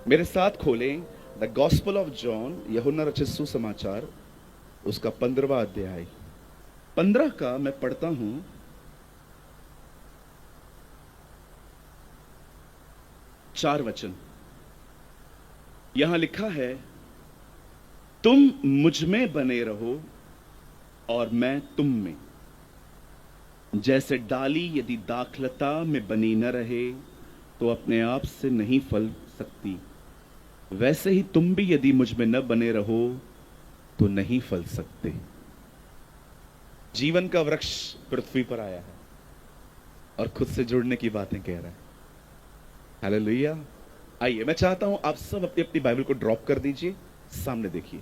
मेरे साथ खोलें द गॉस्पल ऑफ जॉन, यूहन्ना रचित सुसमाचार, उसका 15वां अध्याय। 15 का मैं पढ़ता हूं। 4 वचन यहां लिखा है, तुम मुझ में बने रहो और मैं तुम में। जैसे डाली यदि दाखलता में बनी न रहे तो अपने आप से नहीं फल सकती, वैसे ही तुम भी यदि मुझ में न बने रहो तो नहीं फल सकते। जीवन का वृक्ष पृथ्वी पर आया है और खुद से जुड़ने की बातें कह रहा है। हालेलुया। आइए, मैं चाहता हूं आप सब अपनी अपनी बाइबल को ड्रॉप कर दीजिए, सामने देखिए।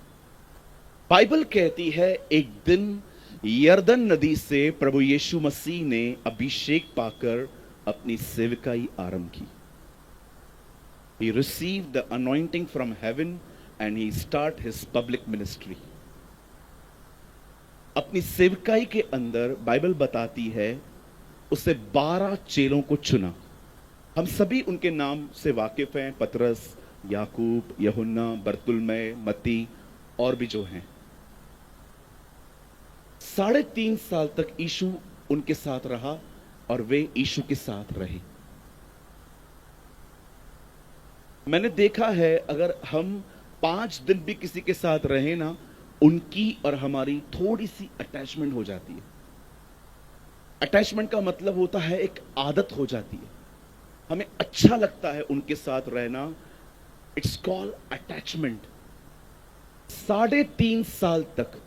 बाइबल कहती है, एक दिन यरदन नदी से प्रभु यीशु मसीह ने अभिषेक पाकर अपनी सेवकाई आरंभ की। He received the anointing from heaven and he start his public ministry. अपनी सेवकाई के अंदर बाइबल बताती है उसे 12 चेलों को चुना। हम सभी उनके नाम से वाकिफ हैं, पतरस, याकूब, यूहन्ना, बरतुल्मै, मत्ती और भी जो हैं। 3.5 साल तक यीशु उनके साथ रहा और वे यीशु के साथ रहे। मैंने देखा है, अगर हम 5 दिन भी किसी के साथ रहे ना, उनकी और हमारी थोड़ी सी अटैचमेंट हो जाती है। अटैचमेंट का मतलब होता है एक आदत हो जाती है, हमें अच्छा लगता है उनके साथ रहना। It's called attachment. 3.5 साल तक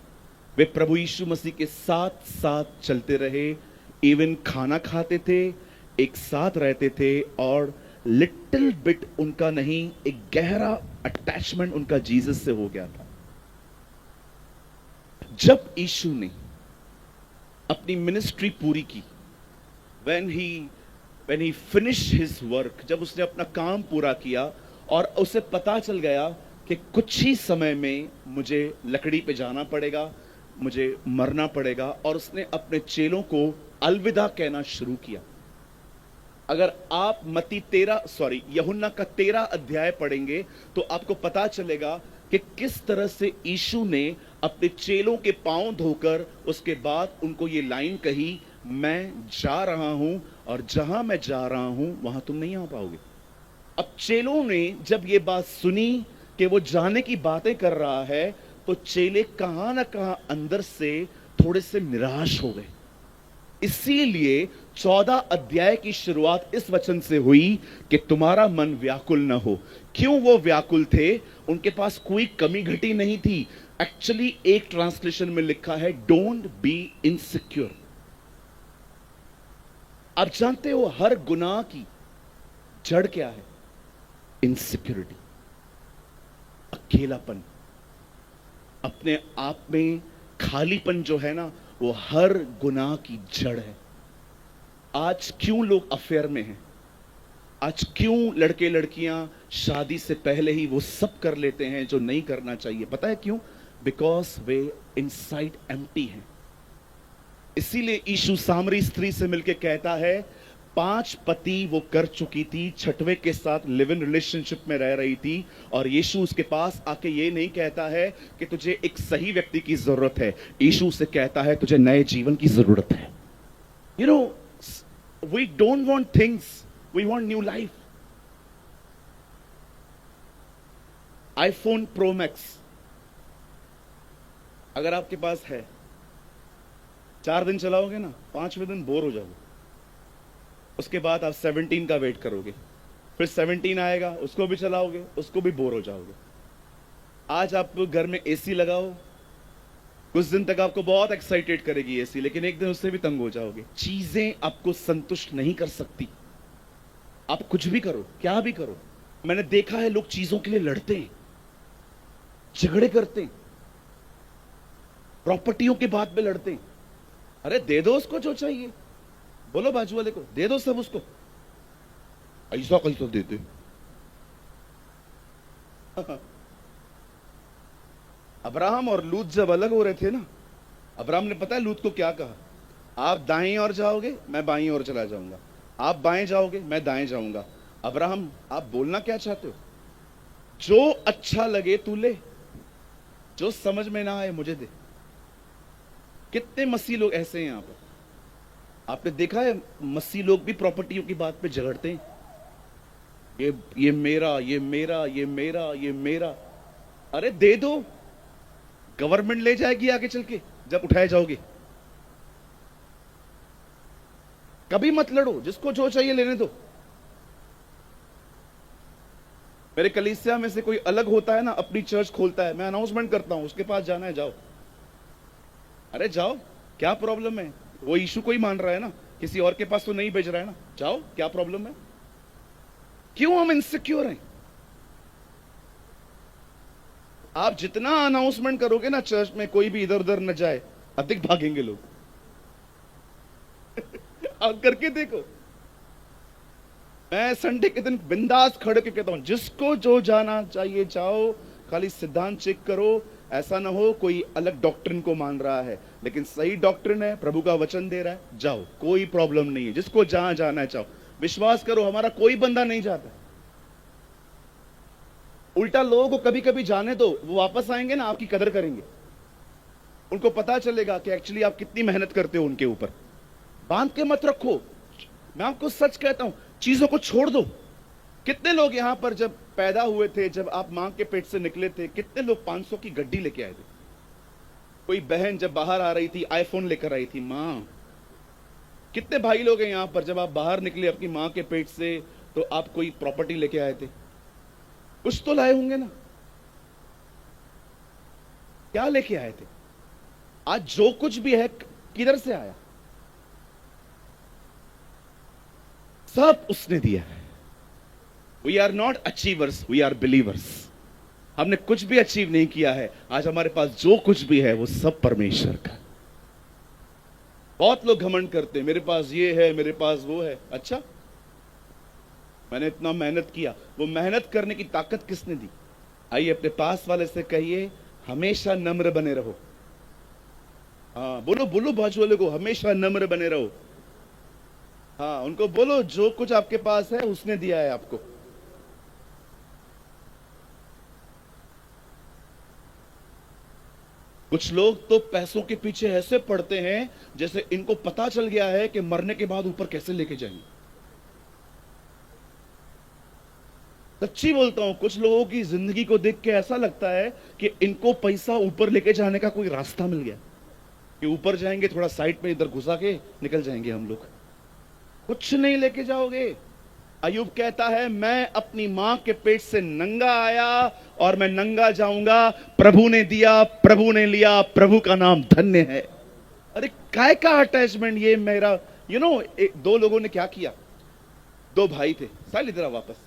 वे प्रभु यीशु मसीह के साथ साथ चलते रहे, इवन खाना खाते थे, एक साथ रहते थे, और लिटिल बिट उनका नहीं, एक गहरा अटैचमेंट उनका जीसस से हो गया था। जब यीशु ने अपनी मिनिस्ट्री पूरी की, when he finished his work, जब उसने अपना काम पूरा किया और उसे पता चल गया कि कुछ ही समय में मुझे लकड़ी पे जाना पड़ेगा, मुझे मरना पड़ेगा, और उसने अपने चेलों को अलविदा कहना शुरू किया। अगर आप यूहन्ना का 13 अध्याय पढ़ेंगे तो आपको पता चलेगा कि किस तरह से यीशु ने अपने चेलों के पांव धोकर उसके बाद उनको ये लाइन कही, मैं जा रहा हूं और जहां मैं जा रहा हूं वहां तुम नहीं आ पाओगे। अब चेलों ने जब ये बात सुनी कि वो जाने की बातें कर रहा है, तो चेले कहां ना कहां अंदर से थोड़े से निराश हो गए। इसीलिए 14 अध्याय की शुरुआत इस वचन से हुई कि तुम्हारा मन व्याकुल न हो। क्यों वो व्याकुल थे? उनके पास कोई कमी घटी नहीं थी। एक्चुअली एक ट्रांसलेशन में लिखा है, डोंट बी इनसिक्योर। आप जानते हो हर गुनाह की जड़ क्या है? इनसिक्योरिटी, अकेलापन, अपने आप में खालीपन जो है ना, वो हर गुनाह की जड़ है। आज क्यों लोग अफेयर में हैं? आज क्यों लड़के लड़कियां शादी से पहले ही वो सब कर लेते हैं जो नहीं करना चाहिए? पता है क्यों? बिकॉज वे इनसाइड एम्प्टी हैं। इसीलिए यीशु सामरी स्त्री से मिलकर कहता है, 5 पति वो कर चुकी थी, 6वें के साथ लिव इन रिलेशनशिप में रह रही थी, और यीशु उसके पास आके ये नहीं कहता है कि तुझे एक सही व्यक्ति की जरूरत है। यीशु उसे कहता है, तुझे नए जीवन की जरूरत है। You know, we don't want things, we want new life. IPhone pro max अगर आपके पास है, 4 दिन चलाओगे ना, 5वें दिन बोर हो जाओगे। उसके बाद आप 17 का वेट करोगे, फिर 17 आएगा, उसको भी चलाओगे, उसको भी बोर हो जाओगे। आज आप घर में एसी लगाओ, कुछ दिन तक आपको बहुत एक्साइटेड करेगी एसी, लेकिन एक दिन उससे भी तंग हो जाओगे। चीजें आपको संतुष्ट नहीं कर सकती। आप कुछ भी करो, क्या भी करो। मैंने देखा है लोग चीजों के लिए लड़ते हैं, झगड़े करते हैं, प्रॉपर्टियों के बात में लड़ते हैं। अरे दे दो उसको जो चाहिए, बोलो बाजू वाले को, दे दो सब उसको। ऐसा कैसा देते? अब्राहम और लूत जब अलग हो रहे थे ना, अब्राहम ने पता है लूत को क्या कहा? आप दाएं ओर जाओगे, मैं बाईं ओर चला जाऊंगा। आप बाएं जाओगे, मैं दाएं जाऊंगा। अब्राहम, आप बोलना क्या चाहते हो? जो अच्छा लगे तू ले, जो समझ में ना आए मुझे दे। कितने मसीह लोग ऐसे हैं यहां पर, आपने देखा है? मसीह लोग भी प्रॉपर्टियों की बात पे झगड़ते हैं, ये मेरा, ये मेरा, ये मेरा, ये मेरा। अरे दे दो, गवर्नमेंट ले जाएगी आगे चल के जब उठाए जाओगे। कभी मत लड़ो, जिसको जो चाहिए लेने दो। मेरे कलीसिया में से कोई अलग होता है ना, अपनी चर्च खोलता है, मैं अनाउंसमेंट करता हूं उसके पास जाना है, जाओ। अरे जाओ, क्या प्रॉब्लम है? वो इशू कोई मान रहा है ना, किसी और के पास तो नहीं भेज रहा है ना, जाओ, क्या प्रॉब्लम है? क्यों हम इनसिक्योर हैं? आप जितना अनाउंसमेंट करोगे ना चर्च में, कोई भी इधर उधर न जाए, अधिक भागेंगे लोग। आप करके देखो। मैं संडे के दिन बिंदास खड़े के कहता हूं, जिसको जो जाना चाहिए जाओ, खाली सिद्धांत चेक करो। ऐसा ना हो कोई अलग डॉक्ट्रिन को मान रहा है, लेकिन सही डॉक्ट्रिन है, प्रभु का वचन दे रहा है, जाओ, कोई प्रॉब्लम नहीं है। जिसको जहां जाना है जाओ। विश्वास करो, हमारा कोई बंदा नहीं जाता। उल्टा लोगों को कभी कभी जाने दो, वो वापस आएंगे ना, आपकी कदर करेंगे। उनको पता चलेगा कि एक्चुअली आप कितनी मेहनत करते हो उनके ऊपर। बांध के मत रखो। मैं आपको सच कहता हूं, चीजों को छोड़ दो। कितने लोग यहां पर जब पैदा हुए थे, जब आप मां के पेट से निकले थे, कितने लोग 500 की गड्डी लेके आए थे? कोई बहन जब बाहर आ रही थी आईफोन लेकर आई थी मां। कितने भाई लोग हैं यहां पर, जब आप बाहर निकले अपनी मां के पेट से, तो आप कोई प्रॉपर्टी लेके आए थे? कुछ तो लाए होंगे ना। क्या लेके आए थे? आज जो कुछ भी है किधर से आया? सब उसने दिया है। We are not achievers, we are believers. हमने कुछ भी अचीव नहीं किया है। आज हमारे पास जो कुछ भी है वो सब परमेश्वर का। बहुत लोग घमंड करते हैं, मेरे पास ये है, मेरे पास वो है। अच्छा, मैंने इतना मेहनत किया। वो मेहनत करने की ताकत किसने दी? आइए अपने पास वाले से कहिए, हमेशा नम्र बने रहो। हाँ बोलो, बोलो बाजू वाले को, हमेशा नम्र बने रहो। हाँ, उनको बोलो जो कुछ आपके पास है उसने दिया है आपको। कुछ लोग तो पैसों के पीछे ऐसे पड़ते हैं जैसे इनको पता चल गया है कि मरने के बाद ऊपर कैसे लेके जाएंगे। सच्ची बोलता हूं, कुछ लोगों की जिंदगी को देख के ऐसा लगता है कि इनको पैसा ऊपर लेके जाने का कोई रास्ता मिल गया, कि ऊपर जाएंगे, थोड़ा साइड में इधर घुसा के निकल जाएंगे हम लोग। कुछ नहीं लेके जाओगे। अय्यूब कहता है, मैं अपनी मां के पेट से नंगा आया और मैं नंगा जाऊंगा। प्रभु ने दिया, प्रभु ने लिया, प्रभु का नाम धन्य है। अरे काय का अटैचमेंट ये मेरा। दो लोगों ने क्या किया, दो भाई थे। साल इधर आ, वापस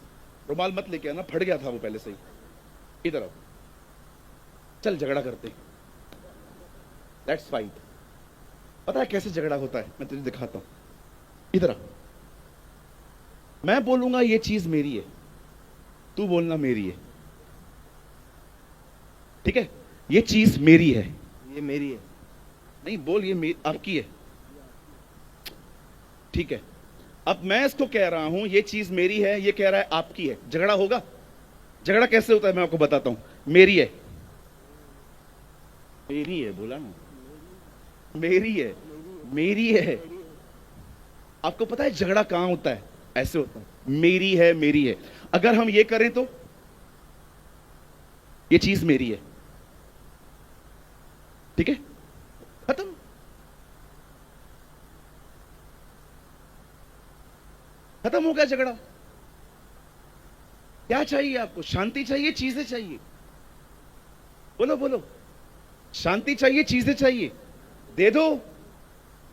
रुमाल मत लेके आना, फट गया था वो पहले से ही। इधर आओ, चल झगड़ा करते, लेट्स फाइट। पता है कैसे झगड़ा होता है? मैं तुझे दिखाता हूं, इधर आ। मैं बोलूंगा ये चीज मेरी है, तू बोलना मेरी है, ठीक है? ये चीज मेरी है, ये मेरी है। नहीं बोल, ये आपकी है, ठीक है? अब मैं इसको कह रहा हूं ये चीज मेरी है, ये कह रहा है आपकी है। झगड़ा होगा? झगड़ा कैसे होता है मैं आपको बताता हूं। मेरी है, मेरी है, बोला ना, मेरी है, मेरी है। आपको पता है झगड़ा कहां होता है? ऐसे होता है, मेरी है, मेरी है। अगर हम ये करें तो ये चीज मेरी है, ठीक है? खत्म। खत्म हो गया झगड़ा। क्या चाहिए आपको? शांति चाहिए, चीजें चाहिए? बोलो बोलो, शांति चाहिए, चीजें चाहिए? दे दो।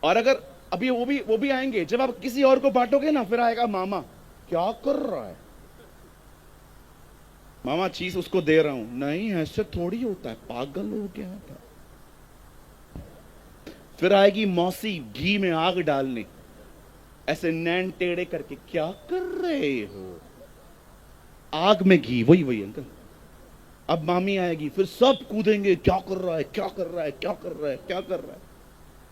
और अगर अभी वो भी आएंगे, जब आप किसी और को बांटोगे ना, फिर आएगा मामा क्या कर रहा है, मामा चीज उसको दे रहा हूं। नहीं, ऐसे थोड़ी होता है, पागल हो गया था। फिर आएगी मौसी घी में आग डालने, ऐसे नैन टेढ़े करके, क्या कर रहे हो? आग में घी, वही वही अंकल। अब मामी आएगी, फिर सब कूदेंगे, क्या कर रहा है, क्या कर रहा है, क्या कर रहा है, क्या कर रहा है?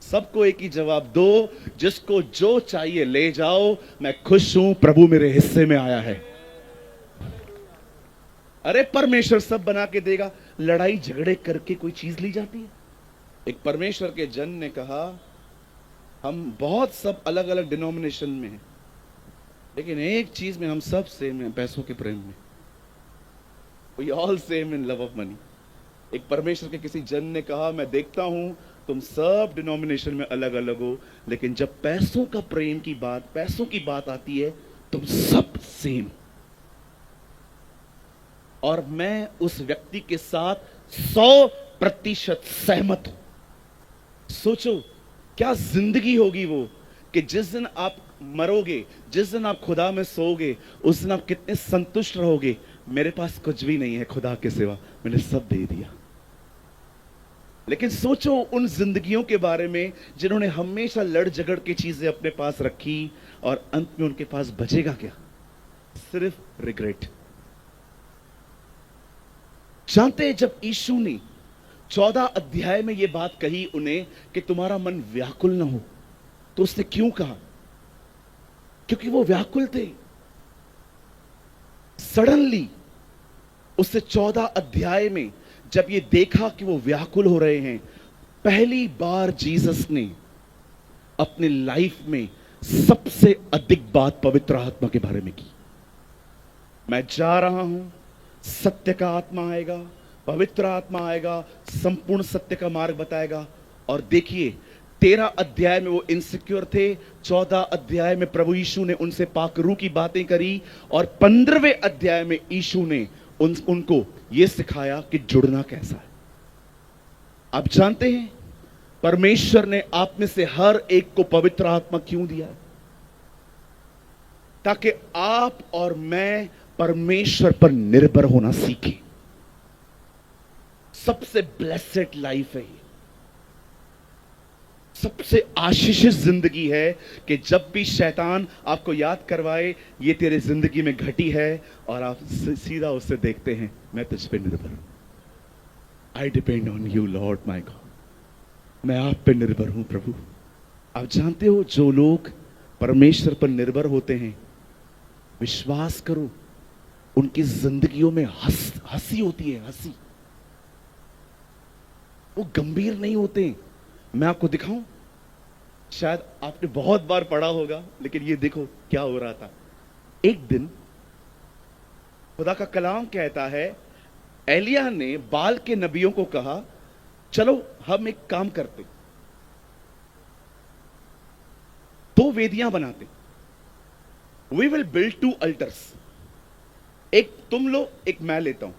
सबको एक ही जवाब दो, जिसको जो चाहिए ले जाओ, मैं खुश हूं, प्रभु मेरे हिस्से में आया है। अरे परमेश्वर सब बना के देगा। लड़ाई झगड़े करके कोई चीज ली जाती है? एक परमेश्वर के जन ने कहा, हम बहुत सब अलग अलग डिनोमिनेशन में हैं, लेकिन एक चीज में हम सब सेम हैं, पैसों के प्रेम में। We all same in love of money. एक परमेश्वर के किसी जन ने कहा, मैं देखता हूं तुम सब डिनोमिनेशन में अलग अलग हो, लेकिन जब पैसों का प्रेम की बात, पैसों की बात आती है, तुम सब सेम। और मैं उस व्यक्ति के साथ 100% सहमत हूं। सोचो क्या जिंदगी होगी वो, कि जिस दिन आप मरोगे, जिस दिन आप खुदा में सोओगे, उस दिन आप कितने संतुष्ट रहोगे। मेरे पास कुछ भी नहीं है खुदा के सिवा, मैंने सब दे दिया। लेकिन सोचो उन जिंदगियों के बारे में जिन्होंने हमेशा लड़ झगड़ के चीजें अपने पास रखी, और अंत में उनके पास बचेगा क्या? सिर्फ रिग्रेट। जानते हैं, जब यीशु ने 14 अध्याय में यह बात कही उन्हें कि तुम्हारा मन व्याकुल ना हो, तो उसने क्यों कहा? क्योंकि वो व्याकुल थे। सडनली उससे 14 अध्याय में जब ये देखा कि वो व्याकुल हो रहे हैं, पहली बार जीसस ने अपने लाइफ में सबसे अधिक बात पवित्र आत्मा के बारे में की। मैं जा रहा हूं, सत्य का आत्मा आएगा, पवित्र आत्मा आएगा, संपूर्ण सत्य का मार्ग बताएगा। और देखिए 13 अध्याय में वो इनसिक्योर थे, 14 अध्याय में प्रभु यीशु ने उनसे पाकरू की बातें करी, और 15वें अध्याय में यीशु ने उनको यह सिखाया कि जुड़ना कैसा है। आप जानते हैं परमेश्वर ने आप में से हर एक को पवित्र आत्मा क्यों दिया है? ताकि आप और मैं परमेश्वर पर निर्भर होना सीखें। सबसे ब्लेसेड लाइफ है ये, सबसे आशीषित जिंदगी है कि जब भी शैतान आपको याद करवाए ये तेरे जिंदगी में घटी है, और आप सीधा उससे देखते हैं, मैं तुझ पे निर्भर हूं। I depend on you Lord my God. मैं आप पे निर्भर हूं प्रभु। आप जानते हो जो लोग परमेश्वर पर निर्भर होते हैं, विश्वास करो उनकी जिंदगियों में हंसी होती है, हंसी। वो गंभीर नहीं होते। मैं आपको दिखाऊं, शायद आपने बहुत बार पढ़ा होगा, लेकिन ये देखो क्या हो रहा था। एक दिन खुदा का कलाम कहता है, एलिया ने बाल के नबियों को कहा, चलो हम एक काम करते, 2 वेदियां बनाते। We will build 2 altars. एक तुम लो, एक मैं लेता हूं,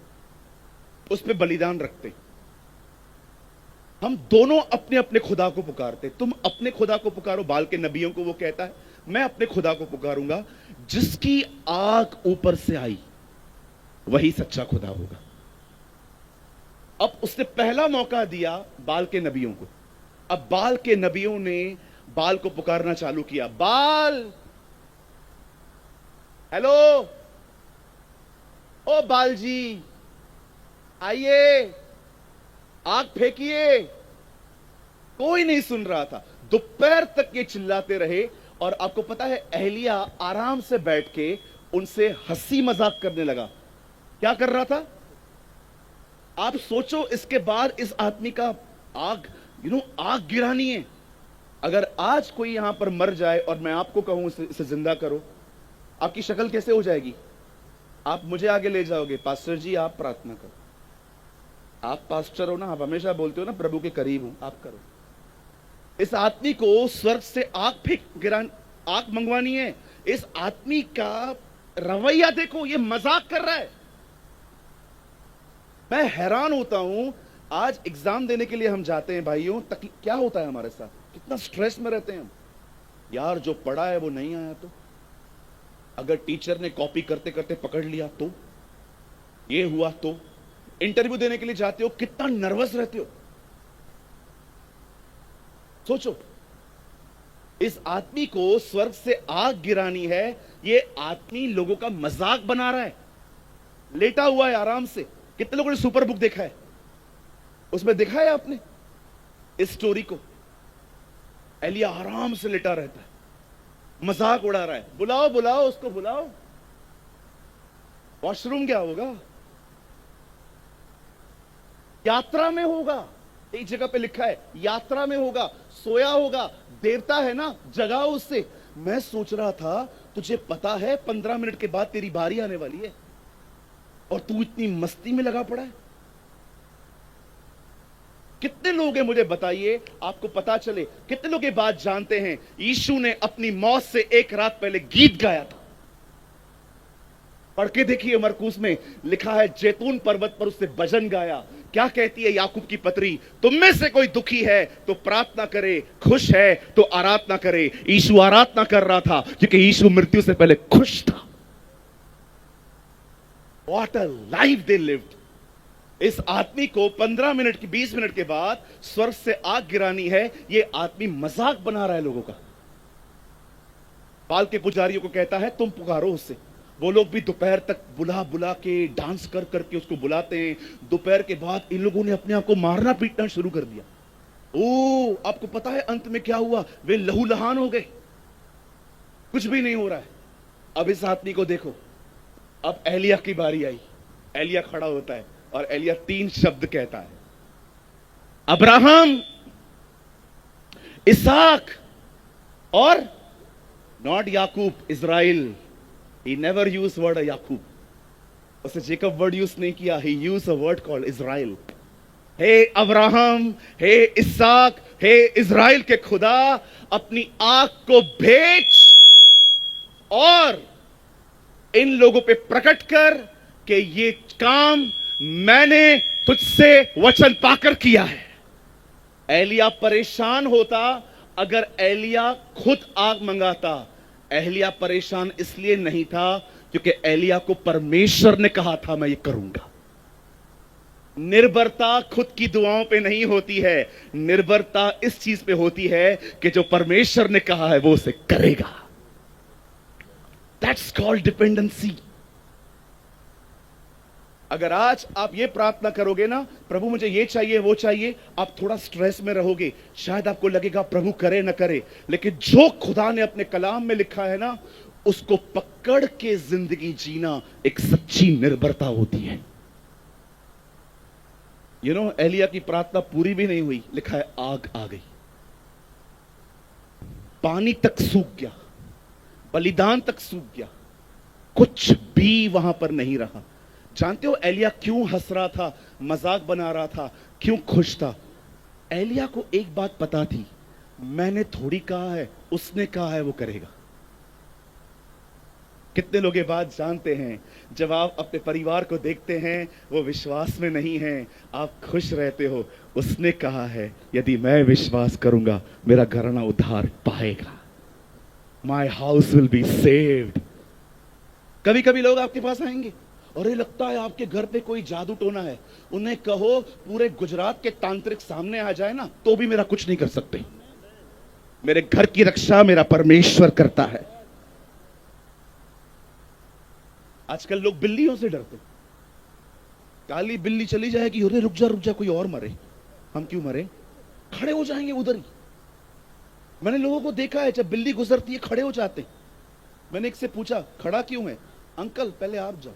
उस पर बलिदान रखते। हम दोनों अपने अपने खुदा को पुकारते। तुम अपने खुदा को पुकारो, बाल के नबियों को वो कहता है, मैं अपने खुदा को पुकारूंगा। जिसकी आग ऊपर से आई वही सच्चा खुदा होगा। अब उसने पहला मौका दिया बाल के नबियों को। अब बाल के नबियों ने बाल को पुकारना चालू किया, बाल, हेलो, ओ बाल जी आइए, आग फेंकिए। कोई नहीं सुन रहा था। दोपहर तक ये चिल्लाते रहे, और आपको पता है एलिया आराम से बैठ के उनसे हंसी मजाक करने लगा। क्या कर रहा था? आप सोचो, इसके बाद इस आदमी का आग आग गिरानी है। अगर आज कोई यहां पर मर जाए और मैं आपको कहूं इसे जिंदा करो, आपकी शक्ल कैसे हो जाएगी? आप मुझे आगे ले जाओगे, पास्टर जी आप प्रार्थना करो। आप पास्टर हो ना, आप हमेशा बोलते हो ना प्रभु के करीब हूं, आप करो। इस आदमी को स्वर्ग से आग मंगवानी है। इस आदमी का रवैया देखो, ये मजाक कर रहा है। मैं हैरान होता हूं। आज एग्जाम देने के लिए हम जाते हैं भाइयों, क्या होता है हमारे साथ, कितना स्ट्रेस में रहते हैं हम। यार जो पढ़ा है वो नहीं आया तो, अगर टीचर ने कॉपी करते करते पकड़ लिया तो, ये हुआ तो। इंटरव्यू देने के लिए जाते हो, कितना नर्वस रहते हो। सोचो, इस आदमी को स्वर्ग से आग गिरानी है, ये आदमी लोगों का मजाक बना रहा है, लेटा हुआ है आराम से। कितने लोगों ने सुपर बुक देखा है? उसमें देखा है आपने इस स्टोरी को? एलिया आराम से लेटा रहता है, मजाक उड़ा रहा है। बुलाओ बुलाओ उसको, बुलाओ। वॉशरूम गया होगा, यात्रा में होगा। एक जगह पे लिखा है यात्रा में होगा, सोया होगा, देवता है ना, जगाओ उससे। मैं सोच रहा था तुझे पता है 15 मिनट के बाद तेरी बारी आने वाली है और तू इतनी मस्ती में लगा पड़ा है। कितने लोग हैं मुझे बताइए, आपको पता चले कितने लोग ये बात जानते हैं यीशु ने अपनी मौत से एक रात पहले गीत गाया था। पढ़ के देखिए, मरकुस में लिखा है जैतून पर्वत पर उसने भजन गाया। क्या कहती है याकूब की पत्री, तुम में से कोई दुखी है तो प्रार्थना करे, खुश है तो आराधना करे। यीशु आराधना कर रहा था क्योंकि यीशु मृत्यु से पहले खुश था। What a life they lived. इस आदमी को 15 मिनट की 20 मिनट के बाद स्वर्ग से आग गिरानी है। यह आदमी मजाक बना रहा है लोगों का। बाल के पुजारियों को कहता है तुम पुकारो उससे। वो लोग भी दोपहर तक बुला बुला के डांस कर करके उसको बुलाते हैं। दोपहर के बाद इन लोगों ने अपने आप को मारना पीटना शुरू कर दिया। ओ, आपको पता है अंत में क्या हुआ? वे लहूलुहान हो गए, कुछ भी नहीं हो रहा है। अब इस आदमी को देखो। अब एलिया की बारी आई। एलिया खड़ा होता है और एलिया 3 शब्द कहता है, अब्राहम, इसहाक और not Yakub, Israel. He never used word याकूब। उसने जेकब वर्ड यूज नहीं किया। He used a word called Israel. हे अब्राहम, हे इसहाक, हे इज़राइल के खुदा, अपनी आंख को भेज और इन लोगों पे प्रकट कर कि ये काम मैंने तुझसे वचन पाकर किया है। एलिया परेशान होता अगर एलिया खुद आग मंगाता। एलिया परेशान इसलिए नहीं था क्योंकि एलिया को परमेश्वर ने कहा था मैं ये करूंगा। निर्भरता खुद की दुआओं पे नहीं होती है, निर्भरता इस चीज पे होती है कि जो परमेश्वर ने कहा है वो उसे करेगा। That's called dependency. अगर आज आप ये प्रार्थना करोगे ना, प्रभु मुझे ये चाहिए वो चाहिए, आप थोड़ा स्ट्रेस में रहोगे। शायद आपको लगेगा प्रभु करे ना करे, लेकिन जो खुदा ने अपने कलाम में लिखा है ना, उसको पकड़ के जिंदगी जीना एक सच्ची निर्भरता होती है। एलिया की प्रार्थना पूरी भी नहीं हुई, लिखा है आग आ गई, पानी तक सूख गया, बलिदान तक सूख गया, कुछ भी वहां पर नहीं रहा। जानते हो एलिया क्यों हंस रहा था, मजाक बना रहा था, क्यों खुश था? एलिया को एक बात पता थी, मैंने थोड़ी कहा है, उसने कहा है वो करेगा। कितने लोग ये बात जानते हैं? जब आप अपने परिवार को देखते हैं वो विश्वास में नहीं है, आप खुश रहते हो। उसने कहा है यदि मैं विश्वास करूंगा मेरा घराना उद्धार पाएगा, my house will be saved. कभी कभी लोग आपके पास आएंगे, अरे लगता है आपके घर पे कोई जादू टोना है। उन्हें कहो पूरे गुजरात के तांत्रिक सामने आ जाए ना तो भी मेरा कुछ नहीं कर सकते। मेरे घर की रक्षा मेरा परमेश्वर करता है। आजकल लोग बिल्लियों से डरते। काली बिल्ली चली जाएगी, अरे रुक जा कोई और मरे, हम क्यों मरे, खड़े हो जाएंगे उधर ही। मैंने लोगों को देखा है जब बिल्ली गुजरती है खड़े हो जाते। मैंने एक से पूछा खड़ा क्यों है? अंकल पहले आप जाओ,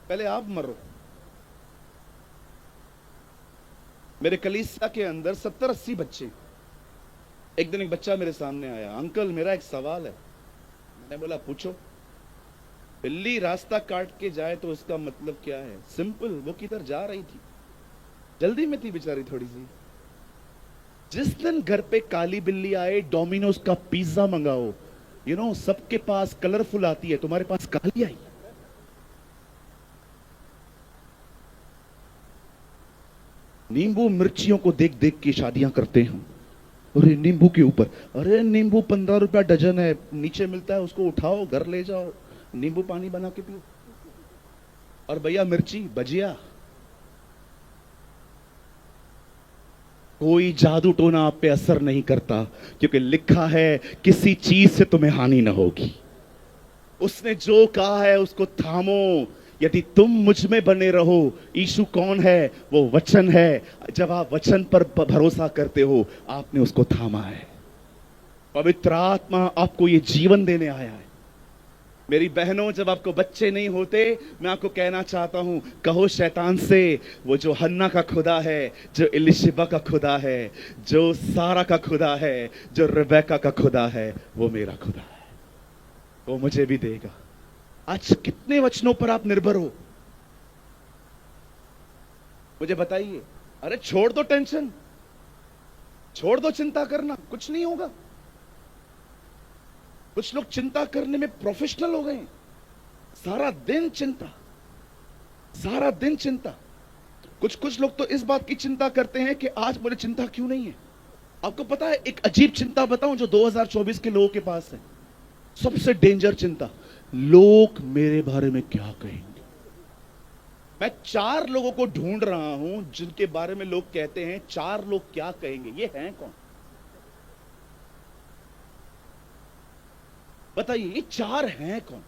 पहले आप मरो। मेरे कलीसिया के अंदर 70-80 बच्चे। एक दिन एक बच्चा मेरे सामने आया, अंकल मेरा एक सवाल है। मैंने बोला पूछो। बिल्ली रास्ता काट के जाए तो उसका मतलब क्या है? सिंपल, वो किधर जा रही थी, जल्दी में थी बेचारी थोड़ी सी। जिस दिन घर पे काली बिल्ली आए, डोमिनोज का पिज्जा मंगाओ, सबके पास कलरफुल आती है, तुम्हारे पास काली आई। नींबू मिर्चियों को देख देख के शादियां करते हैं। अरे नींबू के ऊपर, अरे नींबू 15 रुपया डजन है, नीचे मिलता है, उसको उठाओ घर ले जाओ, नींबू पानी बना के पियो। और भैया मिर्ची भजिया। कोई जादू टोना आप पे असर नहीं करता, क्योंकि लिखा है किसी चीज से तुम्हें हानि ना होगी। उसने जो कहा है उसको थामो। यदि तुम मुझ में बने रहो, यीशु कौन है? वो वचन है। जब आप वचन पर भरोसा करते हो, आपने उसको थामा है। पवित्र आत्मा आपको ये जीवन देने आया है। मेरी बहनों, जब आपको बच्चे नहीं होते, मैं आपको कहना चाहता हूं, कहो शैतान से, वो जो हन्ना का खुदा है, जो इलिशिबा का खुदा है, जो सारा का खुदा है, जो रिबेका का खुदा है, वो मेरा खुदा है, वो मुझे भी देगा। आज कितने वचनों पर आप निर्भर हो, मुझे बताइए। अरे छोड़ दो टेंशन, छोड़ दो चिंता करना, कुछ नहीं होगा। कुछ लोग चिंता करने में प्रोफेशनल हो गए हैं, सारा दिन चिंता, सारा दिन चिंता। कुछ लोग तो इस बात की चिंता करते हैं कि आज मुझे चिंता क्यों नहीं है। आपको पता है, एक अजीब चिंता बताऊं जो 2024 के लोगों के पास है, सबसे डेंजर चिंता, लोग मेरे बारे में क्या कहेंगे। मैं 4 लोगों को ढूंढ रहा हूं जिनके बारे में लोग कहते हैं 4 लोग क्या कहेंगे। ये हैं कौन, बताइए, ये 4 हैं कौन।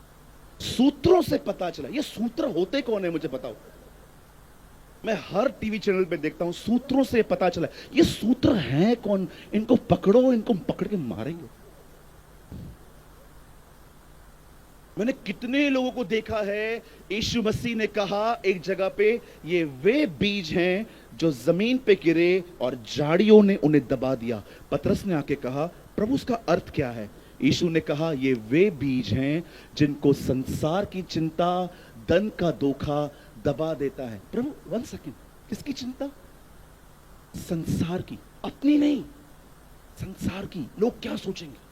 सूत्रों से पता चला। ये सूत्र होते कौन है मुझे बताओ। मैं हर टीवी चैनल पे देखता हूं, सूत्रों से पता चला। ये सूत्र हैं कौन, इनको पकड़ो, इनको पकड़ के मारेंगे। मैंने कितने लोगों को देखा है, यीशु मसीह ने कहा एक जगह पे, ये वे बीज हैं जो जमीन पे गिरे और झाड़ियों ने उन्हें दबा दिया। पतरस ने आके कहा, प्रभु उसका अर्थ क्या है। यीशु ने कहा, ये वे बीज हैं जिनको संसार की चिंता, धन का धोखा दबा देता है। प्रभु 1 सेकंड, किसकी चिंता? संसार की, अपनी नहीं, संसार की। लोग क्या सोचेंगे।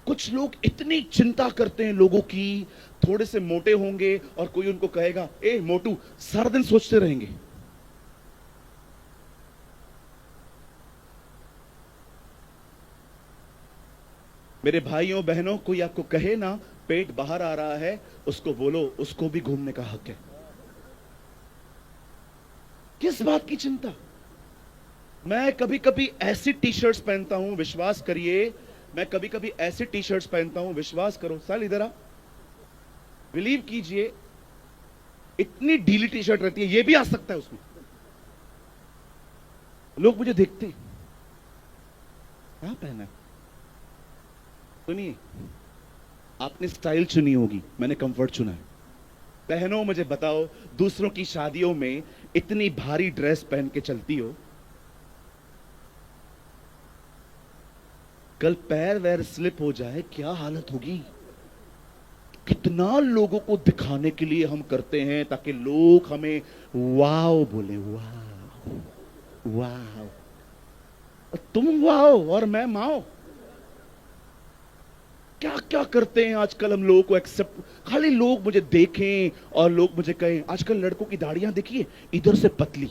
कुछ लोग इतनी चिंता करते हैं लोगों की, थोड़े से मोटे होंगे और कोई उनको कहेगा, ए मोटू, सारा दिन सोचते रहेंगे। मेरे भाइयों बहनों, कोई आपको कहे ना पेट बाहर आ रहा है, उसको बोलो उसको भी घूमने का हक है। किस बात की चिंता। मैं कभी कभी ऐसी टी शर्ट्स पहनता हूं, विश्वास करिए, मैं कभी कभी ऐसी टी शर्ट्स पहनता हूं, विश्वास करो। साल इधर आ, बिलीव कीजिए, इतनी ढीली टी शर्ट रहती है, ये भी आ सकता है उसमें। लोग मुझे देखते हैं, क्या पहना है। सुनिए, आपने स्टाइल चुनी होगी, मैंने कंफर्ट चुना है। बहनों मुझे बताओ, दूसरों की शादियों में इतनी भारी ड्रेस पहन के चलती हो, कल पैर वैर स्लिप हो जाए क्या हालत होगी। कितना लोगों को दिखाने के लिए हम करते हैं ताकि लोग हमें वाव बोले, वाव वाव, तुम वाव और मैं माओ। क्या क्या करते हैं आजकल हम लोगों को एक्सेप्ट, खाली लोग मुझे देखें और लोग मुझे कहें। आजकल लड़कों की दाढ़ियां देखिए, इधर से पतली,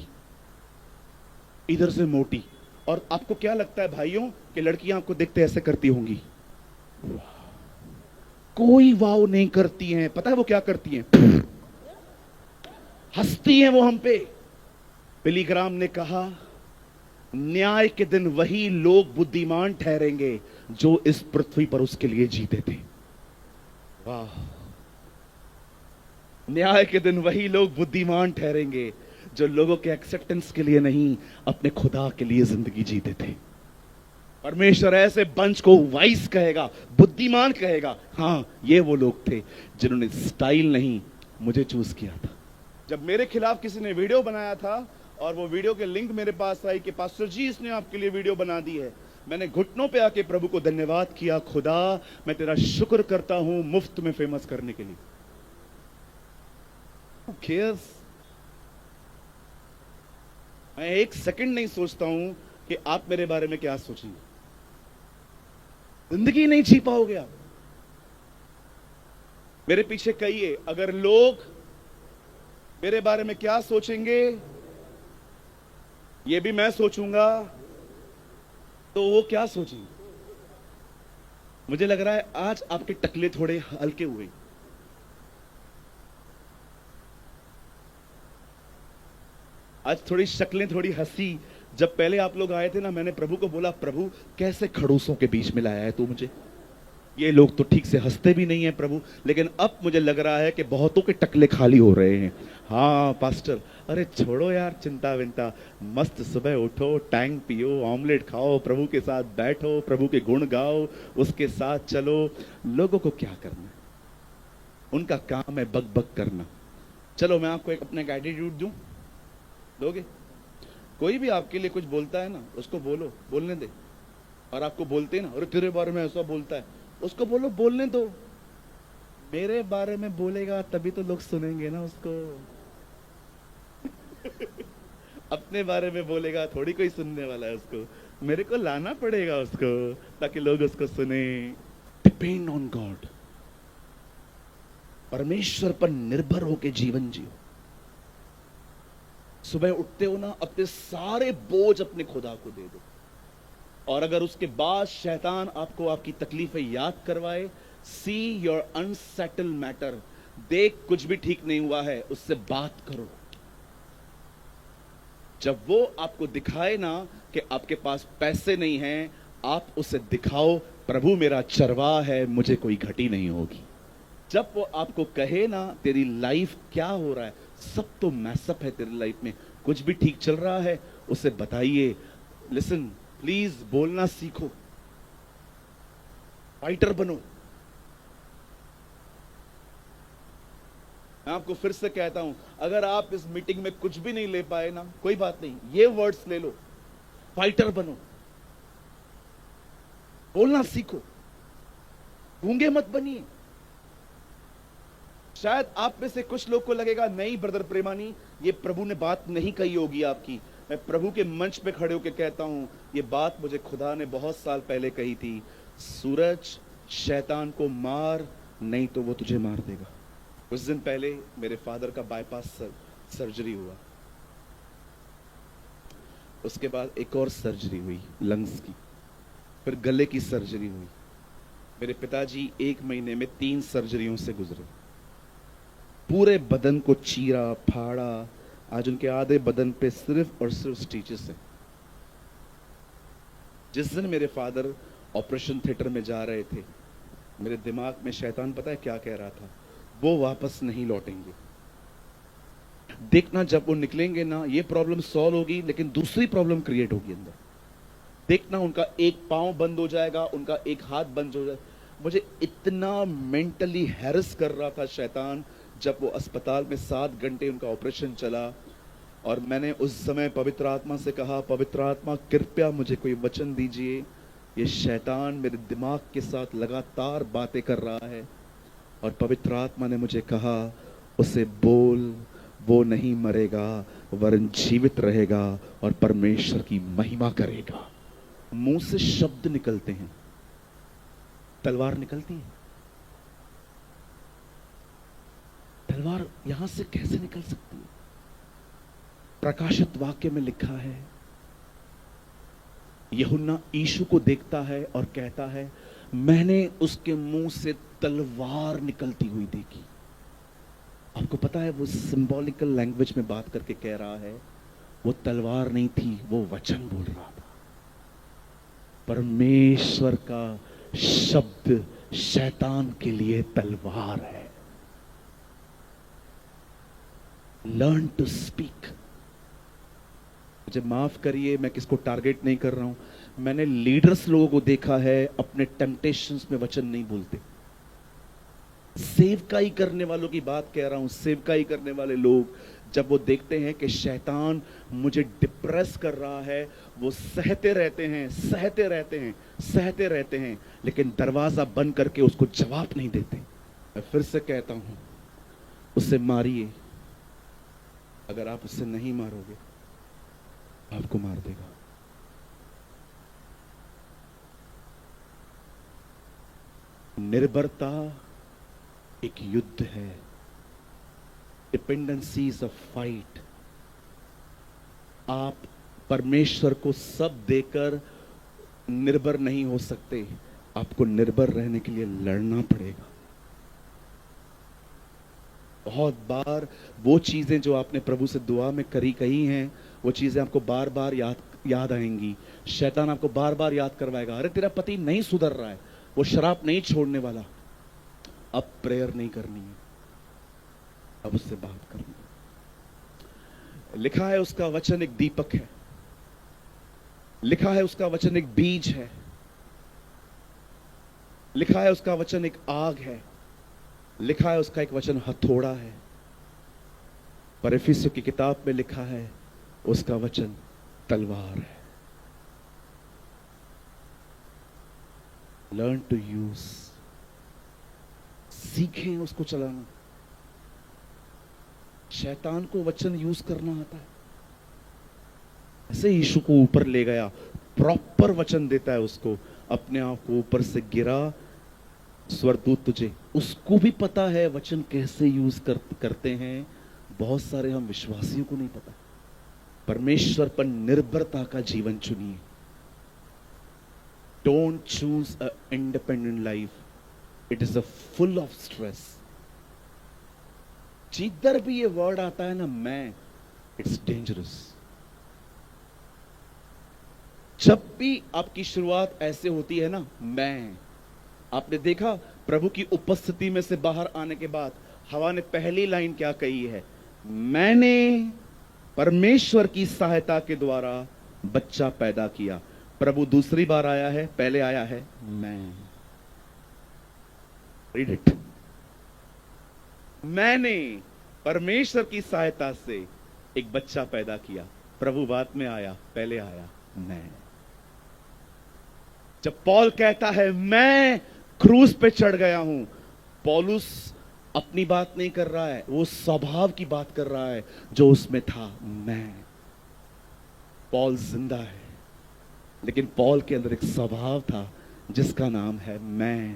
इधर से मोटी। और आपको क्या लगता है भाइयों कि लड़कियां आपको देखते ऐसे करती होंगी? कोई वाव नहीं करती हैं। पता है वो क्या करती हैं? हंसती हैं वो हम पे। बिली ग्राम ने कहा, न्याय के दिन वही लोग बुद्धिमान ठहरेंगे जो इस पृथ्वी पर उसके लिए जीते थे। वाह, न्याय के दिन वही लोग बुद्धिमान ठहरेंगे जो लोगों के एक्सेप्टेंस के लिए नहीं, अपने खुदा के लिए जिंदगी जीते थे। परमेश्वर ऐसे बंच को वाइस कहेगा, बुद्धिमान कहेगा। हां, ये वो लोग थे जिन्होंने स्टाइल नहीं, मुझे चूज किया था। जब मेरे खिलाफ किसी ने वीडियो बनाया था और वो वीडियो के लिंक मेरे पास आई कि पास्टर जी इसने आपके लिए वीडियो बना दी है, मैंने घुटनों पे आके प्रभु को धन्यवाद किया। खुदा, मैं तेरा शुक्र करता हूं मुफ्त में फेमस करने के लिए। Who cares? मैं एक सेकंड नहीं सोचता हूं कि आप मेरे बारे में क्या सोचेंगे। जिंदगी नहीं जी पाओगे आप। मेरे पीछे कहिए, अगर लोग मेरे बारे में क्या सोचेंगे ये भी मैं सोचूंगा, तो वो क्या सोचेंगे। मुझे लग रहा है आज आपके टकले थोड़े हल्के हुए। आज थोड़ी शक्लें थोड़ी हंसी। जब पहले आप लोग आए थे ना, मैंने प्रभु को बोला, प्रभु कैसे खड़ूसों के बीच में लाया है तू मुझे। ये लोग तो ठीक से हंसते भी नहीं है प्रभु। लेकिन अब मुझे लग रहा है कि बहुतों के टकले खाली हो रहे हैं। हाँ पास्टर, अरे छोड़ो यार चिंता विंता, मस्त सुबह उठो, टैंक पियो, ऑमलेट खाओ, प्रभु के साथ बैठो, प्रभु के गुण गाओ, उसके साथ चलो। लोगों को क्या करना है? उनका काम है बक बक करना। चलो मैं आपको एक अपना एक एटीट्यूड दूं, दोगे? कोई भी आपके लिए कुछ बोलता है ना, उसको बोलो, बोलने दे। और आपको बोलते हैं ना, अरे तेरे बारे में ऐसा बोलता है, उसको बोलो बोलने दो। मेरे बारे में बोलेगा तभी तो लोग सुनेंगे ना उसको। अपने बारे में बोलेगा थोड़ी कोई सुनने वाला है उसको, मेरे को लाना पड़ेगा उसको ताकि लोग उसको सुने। डिपेंड ऑन गॉड, परमेश्वर पर निर्भर होकर जीवन जियो। सुबह उठते हो ना, अपने सारे बोझ अपने खुदा को दे दो। और अगर उसके बाद शैतान आपको आपकी तकलीफें याद करवाए, सी योर अनसेटल मैटर, देख कुछ भी ठीक नहीं हुआ है, उससे बात करो। जब वो आपको दिखाए ना कि आपके पास पैसे नहीं हैं, आप उसे दिखाओ प्रभु मेरा चरवाह है, मुझे कोई घटी नहीं होगी। जब वो आपको कहे ना तेरी लाइफ क्या हो रहा है, सब तो मैसअप है तेरी लाइफ में, कुछ भी ठीक चल रहा है, उसे बताइए लिसन प्लीज, बोलना सीखो, फाइटर बनो। मैं आपको फिर से कहता हूं, अगर आप इस मीटिंग में कुछ भी नहीं ले पाए ना, कोई बात नहीं, ये वर्ड्स ले लो, फाइटर बनो, बोलना सीखो, गूंगे मत बनिए। शायद आप में से कुछ लोग को लगेगा नहीं ब्रदर प्रेमानी, ये प्रभु ने बात नहीं कही होगी आपकी। मैं प्रभु के मंच पे खड़े होकर कहता हूं, ये बात मुझे खुदा ने बहुत साल पहले कही थी, सूरज शैतान को मार, नहीं तो वो तुझे मार देगा। कुछ दिन पहले मेरे फादर का बाईपास सर्जरी हुआ, उसके बाद एक और सर्जरी हुई लंग्स की, फिर गले की सर्जरी हुई। मेरे पिताजी 1 महीने में 3 सर्जरियों से गुजरे, पूरे बदन को चीरा फाड़ा, आज उनके आधे बदन पे सिर्फ और सिर्फ स्टिचेस हैं। जिस दिन मेरे फादर ऑपरेशन थिएटर में जा रहे थे, मेरे दिमाग में शैतान पता है क्या कह रहा था, वो वापस नहीं लौटेंगे। देखना जब वो निकलेंगे ना, ये प्रॉब्लम सॉल्व होगी, लेकिन दूसरी प्रॉब्लम क्रिएट होगी अंदर। देखना उनका एक पांव बंद हो जाएगा, उनका एक हाथ बंद हो जाएगा। मुझे इतना मेंटली हैरेस कर रहा था शैतान, जब वो अस्पताल में 7 घंटे उनका ऑपरेशन चला। और मैंने उस समय पवित्र आत्मा से कहा, पवित्र आत्मा कृपया मुझे कोई वचन दीजिए, ये शैतान मेरे दिमाग के साथ लगातार बातें कर रहा है। और पवित्र आत्मा ने मुझे कहा, उसे बोल वो नहीं मरेगा वरन जीवित रहेगा और परमेश्वर की महिमा करेगा। मुंह से शब्द निकलते हैं, तलवार निकलती है। तलवार यहां से कैसे निकल सकती है? प्रकाशित वाक्य में लिखा है, यूहन्ना यीशु को देखता है और कहता है, मैंने उसके मुंह से तलवार निकलती हुई देखी। आपको पता है वो सिंबॉलिकल लैंग्वेज में बात करके कह रहा है, वो तलवार नहीं थी, वो वचन बोल रहा था। परमेश्वर का शब्द शैतान के लिए तलवार है। Learn to speak. मुझे माफ करिए, मैं किसको टारगेट नहीं कर रहा हूं, मैंने लीडर्स लोगों को देखा है अपने टेम्पटेशंस में वचन नहीं बोलते। सेवकाई करने वालों की बात कह रहा हूं, सेवकाई करने वाले लोग जब वो देखते हैं कि शैतान मुझे डिप्रेस कर रहा है, वो सहते रहते हैं, सहते रहते हैं, सहते रहते हैं, लेकिन दरवाजा बंद करके उसको जवाब नहीं देते। मैं फिर से कहता हूं, उसे मारिए, अगर आप उसे नहीं मारोगे आपको मार देगा। निर्भरता एक युद्ध है, डिपेंडेंसी इज अ फाइट। आप परमेश्वर को सब देकर निर्भर नहीं हो सकते, आपको निर्भर रहने के लिए लड़ना पड़ेगा। बहुत बार वो चीजें जो आपने प्रभु से दुआ में कही हैं, वो चीजें आपको बार बार याद आएंगी। शैतान आपको बार बार याद करवाएगा, अरे तेरा पति नहीं सुधर रहा है, वो शराब नहीं छोड़ने वाला, अब प्रेयर नहीं करनी है, अब उससे बात करनी है। लिखा है उसका वचन एक दीपक है, लिखा है उसका वचन एक बीज है, लिखा है उसका वचन एक आग है। लिखा है उसका एक वचन हथौड़ा है, पर इफिसियों की किताब में लिखा है उसका वचन तलवार है। लर्न टू यूज, सीखें उसको चलाना। शैतान को वचन यूज करना आता है। ऐसे यीशु को ऊपर ले गया, प्रॉपर वचन देता है उसको, अपने आप को ऊपर से गिरा, स्वर्गदूत तुझे, उसको भी पता है वचन कैसे यूज करते हैं। बहुत सारे हम विश्वासियों को नहीं पता। परमेश्वर पर निर्भरता का जीवन चुनिए। Don't choose a independent life, it is a full of stress. जिधर भी ये वर्ड आता है ना मैं, इट्स डेंजरस। जब भी आपकी शुरुआत ऐसे होती है ना मैं, आपने देखा प्रभु की उपस्थिति में से बाहर आने के बाद हवा ने पहली लाइन क्या कही है? मैंने परमेश्वर की सहायता के द्वारा बच्चा पैदा किया। प्रभु दूसरी बार आया है, पहले आया है मैं। Read it. मैंने परमेश्वर की सहायता से एक बच्चा पैदा किया। प्रभु बाद में आया, पहले आया मैं। जब पौल कहता है मैं क्रूस पे चढ़ गया हूं, पौलुस अपनी बात नहीं कर रहा है, वो स्वभाव की बात कर रहा है जो उसमें था। मैं, पौल जिंदा है, लेकिन पौल के अंदर एक स्वभाव था जिसका नाम है मैं,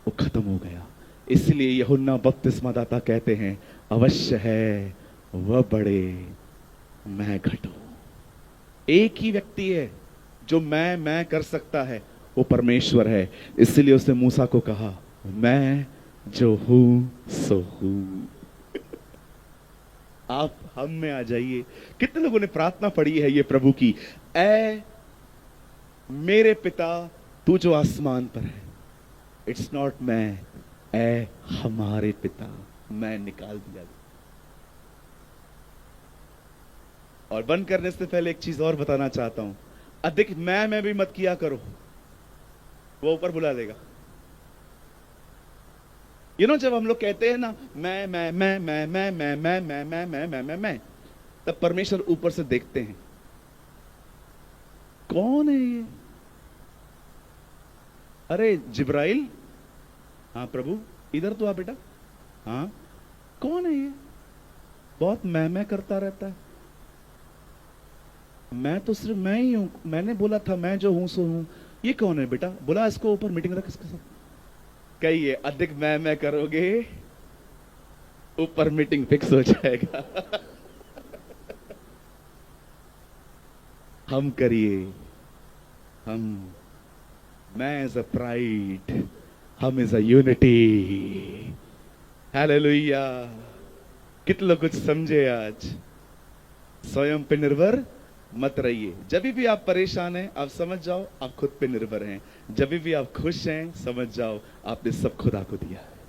वो खत्म हो गया। इसलिए यूहन्ना बपतिस्मादाता कहते हैं अवश्य है वह बढ़े मैं घटूं। एक ही व्यक्ति है जो मैं कर सकता है, वो परमेश्वर है। इसलिए उसने मूसा को कहा मैं जो हूं सो हूं। आप हम में आ जाइए। कितने लोगों ने प्रार्थना पढ़ी है ये प्रभु की, ऐ मेरे पिता तू जो आसमान पर है। इट्स नॉट मैं, ऐ हमारे पिता। मैं निकाल दिया। और बंद करने से पहले एक चीज और बताना चाहता हूं, अधिक मैं भी मत किया करो, वो ऊपर बुला लेगा। जब हम लोग कहते हैं ना मैं, तब परमेश्वर ऊपर से देखते हैं कौन है ये? अरे जिब्राइल, हाँ प्रभु इधर तो आ बेटा। हाँ कौन है ये? बहुत मैं करता रहता है। मैं तो सिर्फ मैं ही हूं, मैंने बोला था मैं जो हूं सो हूं। ये कौन है बेटा? बोला इसको ऊपर मीटिंग रख इसके साथ। कहिए अधिक मैं करोगे, ऊपर मीटिंग फिक्स हो जाएगा। हम करिए, हम, मैं एज अ प्राइड, हम एज अ यूनिटी। हालेलुया। कितने लोग कुछ समझे आज? स्वयं पे निर्भर मत रहिए। जब भी आप परेशान हैं, आप समझ जाओ आप खुद पे निर्भर हैं। जब भी आप खुश हैं, समझ जाओ आपने सब खुदा को दिया है।